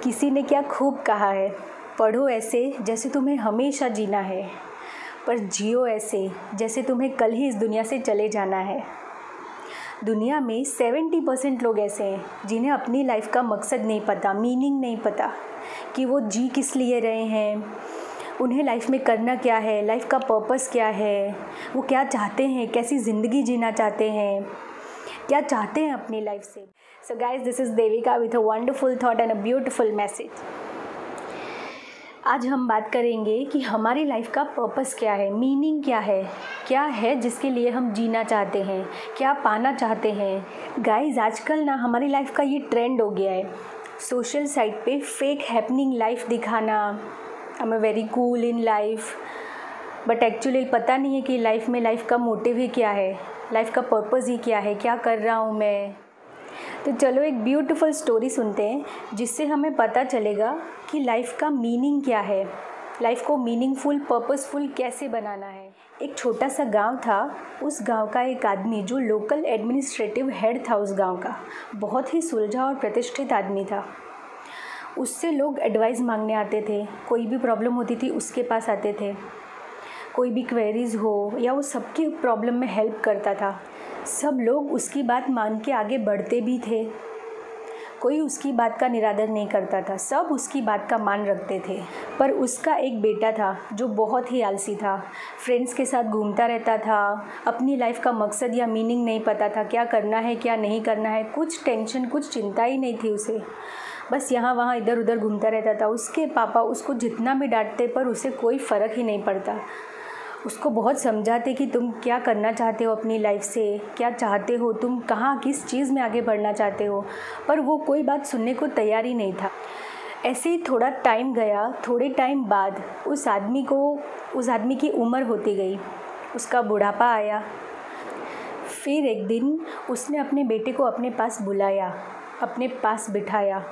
किसी ने क्या खूब कहा है, पढ़ो ऐसे जैसे तुम्हें हमेशा जीना है, पर जियो ऐसे जैसे तुम्हें कल ही इस दुनिया से चले जाना है। दुनिया में 70% लोग ऐसे हैं जिन्हें अपनी लाइफ का मकसद नहीं पता, मीनिंग नहीं पता कि वो जी किस लिए रहे हैं, उन्हें लाइफ में करना क्या है, लाइफ का पर्पस क्या है, वो क्या चाहते हैं, कैसी ज़िंदगी जीना चाहते हैं, क्या चाहते हैं अपनी लाइफ से। So guys, this is Devika with a wonderful thought and a beautiful message. आज हम बात करेंगे कि हमारी लाइफ का पर्पस क्या है, मीनिंग क्या है जिसके लिए हम जीना चाहते हैं, क्या पाना चाहते हैं। गाइज, आजकल ना हमारी लाइफ का ये ट्रेंड हो गया है, सोशल साइट पे फेक हैपनिंग लाइफ दिखाना। I am very cool in life, but actually पता नहीं है कि लाइफ का मोटिव ही क्या है, लाइफ का पर्पस ही क्या है, क्या कर रहा हूँ मैं। तो चलो एक ब्यूटीफुल स्टोरी सुनते हैं जिससे हमें पता चलेगा कि लाइफ का मीनिंग क्या है, लाइफ को मीनिंगफुल, पर्पसफुल कैसे बनाना है। एक छोटा सा गांव था। उस गांव का एक आदमी जो लोकल एडमिनिस्ट्रेटिव हेड था उस गांव का, बहुत ही सुलझा और प्रतिष्ठित आदमी था। उससे लोग एडवाइस मांगने आते थे, कोई भी प्रॉब्लम होती थी उसके पास आते थे, कोई भी क्वेरीज हो या वो सबकी प्रॉब्लम में हेल्प करता था। सब लोग उसकी बात मान के आगे बढ़ते भी थे, कोई उसकी बात का निरादर नहीं करता था, सब उसकी बात का मान रखते थे। पर उसका एक बेटा था जो बहुत ही आलसी था, फ्रेंड्स के साथ घूमता रहता था, अपनी लाइफ का मकसद या मीनिंग नहीं पता था, क्या करना है क्या नहीं करना है, कुछ टेंशन, कुछ चिंता ही नहीं थी उसे, बस यहाँ वहाँ इधर उधर घूमता रहता था। उसके पापा उसको जितना भी डांटते पर उसे कोई फ़र्क ही नहीं पड़ता। उसको बहुत समझाते कि तुम क्या करना चाहते हो अपनी लाइफ से, क्या चाहते हो, तुम कहाँ किस चीज़ में आगे बढ़ना चाहते हो, पर वो कोई बात सुनने को तैयार ही नहीं था। ऐसे ही थोड़ा टाइम गया। थोड़े टाइम बाद उस आदमी की उम्र होती गई, उसका बुढ़ापा आया। फिर एक दिन उसने अपने बेटे को अपने पास बुलाया, अपने पास बिठाया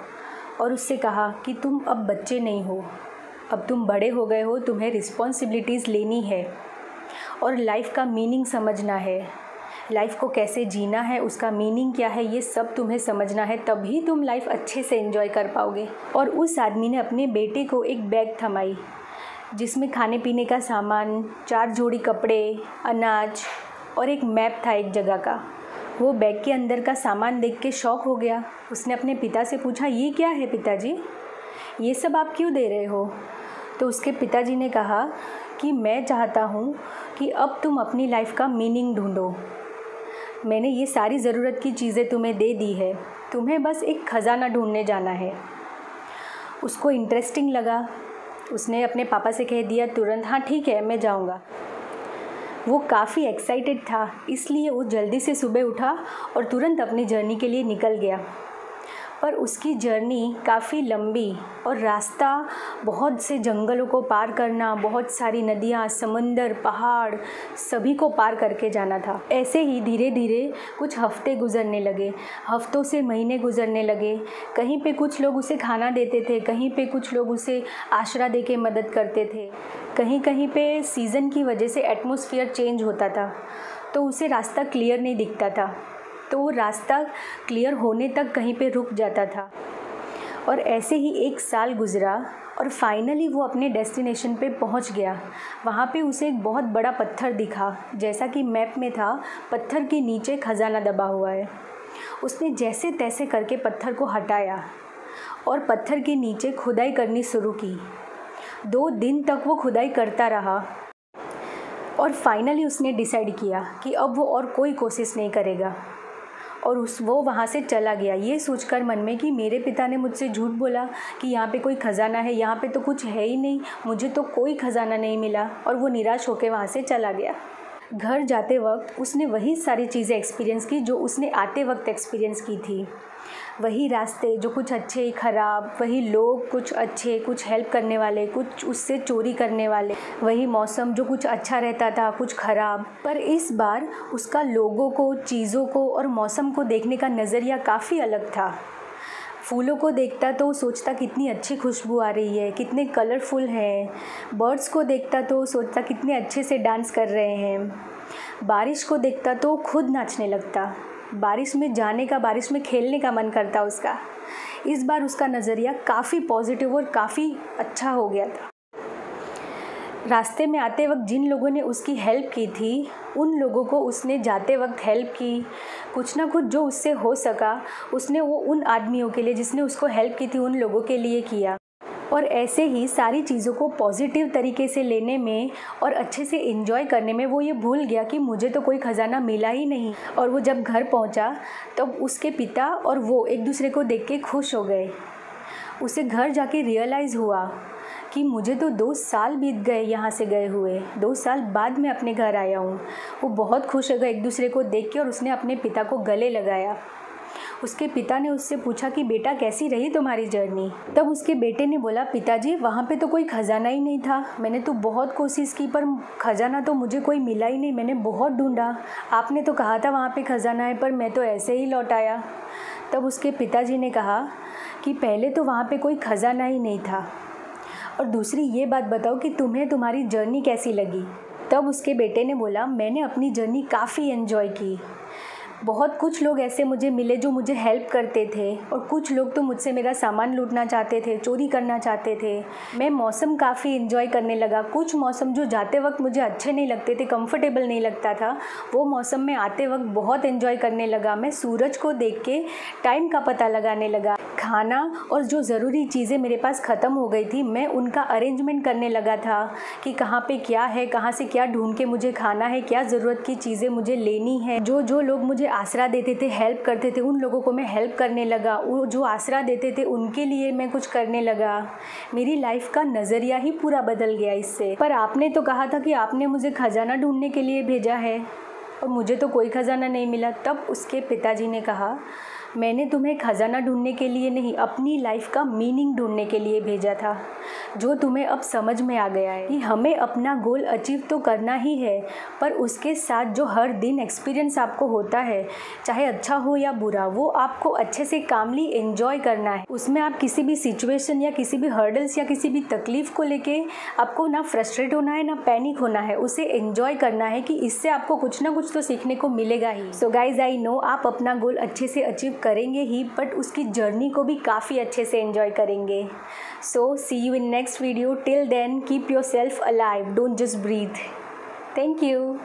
और उससे कहा कि तुम अब बच्चे नहीं हो, अब तुम बड़े हो गए हो, तुम्हें रिस्पॉन्सिबिलिटीज़ लेनी है और लाइफ का मीनिंग समझना है, लाइफ को कैसे जीना है, उसका मीनिंग क्या है, ये सब तुम्हें समझना है, तभी तुम लाइफ अच्छे से एंजॉय कर पाओगे। और उस आदमी ने अपने बेटे को एक बैग थमाई जिसमें खाने पीने का सामान, 4 जोड़ी कपड़े, अनाज और एक मैप था एक जगह का। वो बैग के अंदर का सामान देख के शॉक हो गया। उसने अपने पिता से पूछा, ये क्या है पिताजी, ये सब आप क्यों दे रहे हो। तो उसके पिताजी ने कहा कि मैं चाहता हूँ कि अब तुम अपनी लाइफ का मीनिंग ढूंढो। मैंने ये सारी ज़रूरत की चीज़ें तुम्हें दे दी है, तुम्हें बस एक ख़जाना ढूंढने जाना है। उसको इंटरेस्टिंग लगा, उसने अपने पापा से कह दिया तुरंत, हाँ ठीक है मैं जाऊँगा। वो काफ़ी एक्साइटेड था, इसलिए वो जल्दी से सुबह उठा और तुरंत अपनी जर्नी के लिए निकल गया। पर उसकी जर्नी काफ़ी लंबी और रास्ता बहुत से जंगलों को पार करना, बहुत सारी नदियाँ, समंदर, पहाड़, सभी को पार करके जाना था। ऐसे ही धीरे धीरे कुछ हफ्ते गुजरने लगे, हफ्तों से महीने गुजरने लगे। कहीं पे कुछ लोग उसे खाना देते थे, कहीं पे कुछ लोग उसे आसरा दे के मदद करते थे, कहीं कहीं पे सीज़न की वजह से एटमॉस्फेयर चेंज होता था तो उसे रास्ता क्लियर नहीं दिखता था, तो वो रास्ता क्लियर होने तक कहीं पे रुक जाता था। और ऐसे ही 1 साल गुजरा और फाइनली वो अपने डेस्टिनेशन पे पहुंच गया। वहाँ पे उसे एक बहुत बड़ा पत्थर दिखा, जैसा कि मैप में था, पत्थर के नीचे खजाना दबा हुआ है। उसने जैसे तैसे करके पत्थर को हटाया और पत्थर के नीचे खुदाई करनी शुरू की। 2 दिन तक वो खुदाई करता रहा और फाइनली उसने डिसाइड किया कि अब वो और कोई कोशिश नहीं करेगा और वो वहाँ से चला गया, ये सोचकर मन में कि मेरे पिता ने मुझसे झूठ बोला कि यहाँ पे कोई ख़जाना है, यहाँ पे तो कुछ है ही नहीं, मुझे तो कोई ख़जाना नहीं मिला। और वो निराश होकर वहाँ से चला गया। घर जाते वक्त उसने वही सारी चीज़ें एक्सपीरियंस की जो उसने आते वक्त एक्सपीरियंस की थी। वही रास्ते जो कुछ अच्छे ख़राब, वही लोग कुछ अच्छे, कुछ हेल्प करने वाले, कुछ उससे चोरी करने वाले, वही मौसम जो कुछ अच्छा रहता था, कुछ ख़राब। पर इस बार उसका लोगों को, चीज़ों को और मौसम को देखने का नज़रिया काफ़ी अलग था। फूलों को देखता तो सोचता कितनी अच्छी खुशबू आ रही है, कितने कलरफुल हैं। बर्ड्स को देखता तो सोचता कितने अच्छे से डांस कर रहे हैं। बारिश को देखता तो खुद नाचने लगता, बारिश में जाने का, बारिश में खेलने का मन करता उसका। इस बार उसका नज़रिया काफ़ी पॉजिटिव और काफ़ी अच्छा हो गया था। रास्ते में आते वक्त जिन लोगों ने उसकी हेल्प की थी, उन लोगों को उसने जाते वक्त हेल्प की। कुछ ना कुछ जो उससे हो सका उसने वो उन आदमियों के लिए जिसने उसको हेल्प की थी, उन लोगों के लिए किया। और ऐसे ही सारी चीज़ों को पॉजिटिव तरीके से लेने में और अच्छे से एंजॉय करने में वो ये भूल गया कि मुझे तो कोई ख़जाना मिला ही नहीं। और वो जब घर पहुंचा तब उसके पिता और वो एक दूसरे को देख के खुश हो गए। उसे घर जाके रियलाइज़ हुआ कि मुझे तो 2 साल बीत गए यहाँ से गए हुए, 2 साल बाद मैं अपने घर आया हूँ। वो बहुत खुश हो गए एक दूसरे को देख के और उसने अपने पिता को गले लगाया। उसके पिता ने उससे पूछा कि बेटा कैसी रही तुम्हारी जर्नी। तब उसके बेटे ने बोला, पिताजी वहाँ पे तो कोई ख़जाना ही नहीं था, मैंने तो बहुत कोशिश की पर ख़जाना तो मुझे कोई मिला ही नहीं, मैंने बहुत ढूंढा, आपने तो कहा था वहाँ पे ख़जाना है पर मैं तो ऐसे ही लौट आया। तब उसके पिताजी ने कहा कि पहले तो वहाँ पे कोई ख़जाना ही नहीं था, और दूसरी ये बात बताओ कि तुम्हें तुम्हारी जर्नी कैसी लगी। तब उसके बेटे ने बोला, मैंने अपनी जर्नी काफ़ी एंजॉय की। बहुत कुछ लोग ऐसे मुझे मिले जो मुझे हेल्प करते थे, और कुछ लोग तो मुझसे मेरा सामान लूटना चाहते थे, चोरी करना चाहते थे। मैं मौसम काफ़ी एंजॉय करने लगा। कुछ मौसम जो जाते वक्त मुझे अच्छे नहीं लगते थे, कंफर्टेबल नहीं लगता था, वो मौसम में आते वक्त बहुत एंजॉय करने लगा। मैं सूरज को देख के टाइम का पता लगाने लगा। खाना और जो ज़रूरी चीज़ें मेरे पास ख़त्म हो गई थी, मैं उनका अरेंजमेंट करने लगा था कि कहाँ पे क्या है, कहाँ से क्या ढूंढ के मुझे खाना है, क्या ज़रूरत की चीज़ें मुझे लेनी है। जो लोग मुझे आसरा देते थे, हेल्प करते थे, उन लोगों को मैं हेल्प करने लगा। वो जो आसरा देते थे उनके लिए मैं कुछ करने लगा। मेरी लाइफ का नज़रिया ही पूरा बदल गया इससे। पर आपने तो कहा था कि आपने मुझे ख़जाना ढूंढने के लिए भेजा है और मुझे तो कोई ख़जाना नहीं मिला। तब उसके पिताजी ने कहा, मैंने तुम्हें ख़जाना ढूंढने के लिए नहीं, अपनी लाइफ का मीनिंग ढूंढने के लिए भेजा था, जो तुम्हें अब समझ में आ गया है कि हमें अपना गोल अचीव तो करना ही है, पर उसके साथ जो हर दिन एक्सपीरियंस आपको होता है, चाहे अच्छा हो या बुरा, वो आपको अच्छे से कामली एंजॉय करना है। उसमें आप किसी भी सिचुएशन या किसी भी हर्डल्स या किसी भी तकलीफ़ को लेके आपको ना फ्रस्ट्रेट होना है ना पैनिक होना है, उसे एंजॉय करना है कि इससे आपको कुछ ना कुछ तो सीखने को मिलेगा ही। सो गाइज, आई नो आप अपना गोल अच्छे से अचीव करेंगे ही, बट उसकी जर्नी को भी काफ़ी अच्छे से एंजॉय करेंगे। So see you in next video. Till then keep yourself alive, don't just breathe. Thank you.